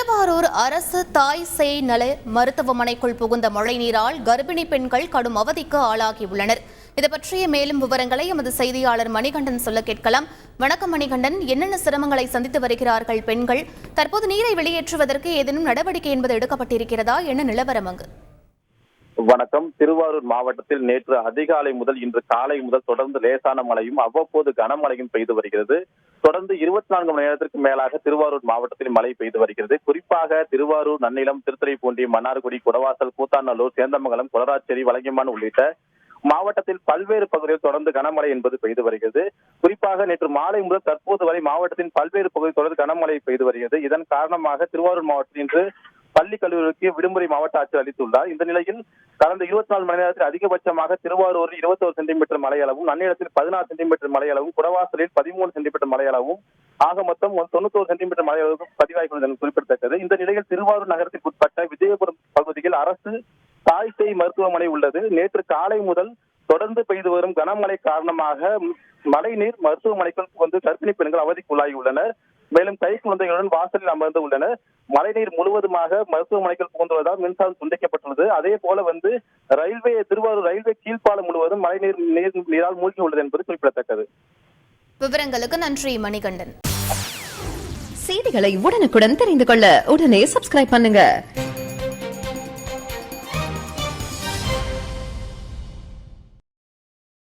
திருவாரூர் அரசு தாய் சேய் நல மருத்துவமனைக்குள் புகுந்த மழைநீரால் கர்ப்பிணி பெண்கள் கடும் அவதிக்கு ஆளாகியுள்ளனர். இது பற்றிய மேலும் விவரங்களை எமது செய்தியாளர் மணிகண்டன் சொல்ல கேட்கலாம். வணக்கம் மணிகண்டன், என்னென்ன சிரமங்களை சந்தித்து வருகிறார்கள் பெண்கள்? தற்போது நீரை வெளியேற்றுவதற்கு ஏதேனும் நடவடிக்கை என்பது எடுக்கப்பட்டிருக்கிறதா? என்ன நிலவரம் அங்கு? வணக்கம். திருவாரூர் மாவட்டத்தில் நேற்று அதிகாலை முதல் இன்று காலை முதல் தொடர்ந்து லேசான மழையும் அவ்வப்போது கனமழையும் பெய்து வருகிறது. தொடர்ந்து 24 மணி நேரத்திற்கு மேலாக திருவாரூர் மாவட்டத்தில் மழை பெய்து வருகிறது. குறிப்பாக திருவாரூர், நன்னிலம், திருத்துறைப்பூண்டி, மன்னார்குடி, குடவாசல், கூத்தாநல்லூர், சேந்தமங்கலம், கொடராச்சேரி, வலங்கைமான் உள்ளிட்ட மாவட்டத்தில் பல்வேறு பகுதிகளில் தொடர்ந்து கனமழை என்பது பெய்து வருகிறது. குறிப்பாக நேற்று மாலை முதல் தற்போது வரை மாவட்டத்தின் பல்வேறு பகுதியில் தொடர்ந்து கனமழை பெய்து வருகிறது. இதன் காரணமாக திருவாரூர் மாவட்டத்தில் இன்று பள்ளி கல்லூரிக்கு விடுமுறை மாவட்ட ஆட்சியர் அளித்துள்ளார். இந்த நிலையில் கடந்த 24 மணி நேரத்தில் அதிகபட்சமாக திருவாரூரில் 21 சென்டிமீட்டர் மழை அளவும், நன்னிலத்தில் 16 சென்டிமீட்டர் மழை அளவும், குடவாசலில் 13 சென்டிமீட்டர் மழை அளவும் ஆக மொத்தம் 91 சென்டிமீட்டர் மழை அளவுக்கு பதிவாகியுள்ளது குறிப்பிடத்தக்கது. இந்த நிலையில் திருவாரூர் நகரத்திற்கு உட்பட்ட விஜயபுரம் பகுதியில் அரசு தாய் சேய் மருத்துவமனை உள்ளது. நேற்று காலை முதல் தொடர்ந்து பெய்து வரும் கனமழை காரணமாக மழைநீர் மருத்துவமனைக்குள் வந்து கர்ப்பிணி பெண்கள் அவதிக்குள்ளாகியுள்ளனர். மேலும் கை குழந்தைகளுடன் வாசலில் அமர்ந்து உள்ளனர். மழைநீர் முழுவதுமாக மருத்துவமனைக்குள் புகுந்துள்ளதால் மின்சாரம் துண்டிக்கப்பட்டுள்ளது. அதே போல திருவாரூர் ரயில்வே கீழ்ப்பாலம் முழுவதும் நீரால் மூழ்கி உள்ளது என்பது குறிப்பிடத்தக்கது. விவரங்களுக்கு நன்றி மணிகண்டன். செய்திகளை உடனுக்குடன் தெரிந்து கொள்ள உடனே சப்ஸ்கிரைப் பண்ணுங்க.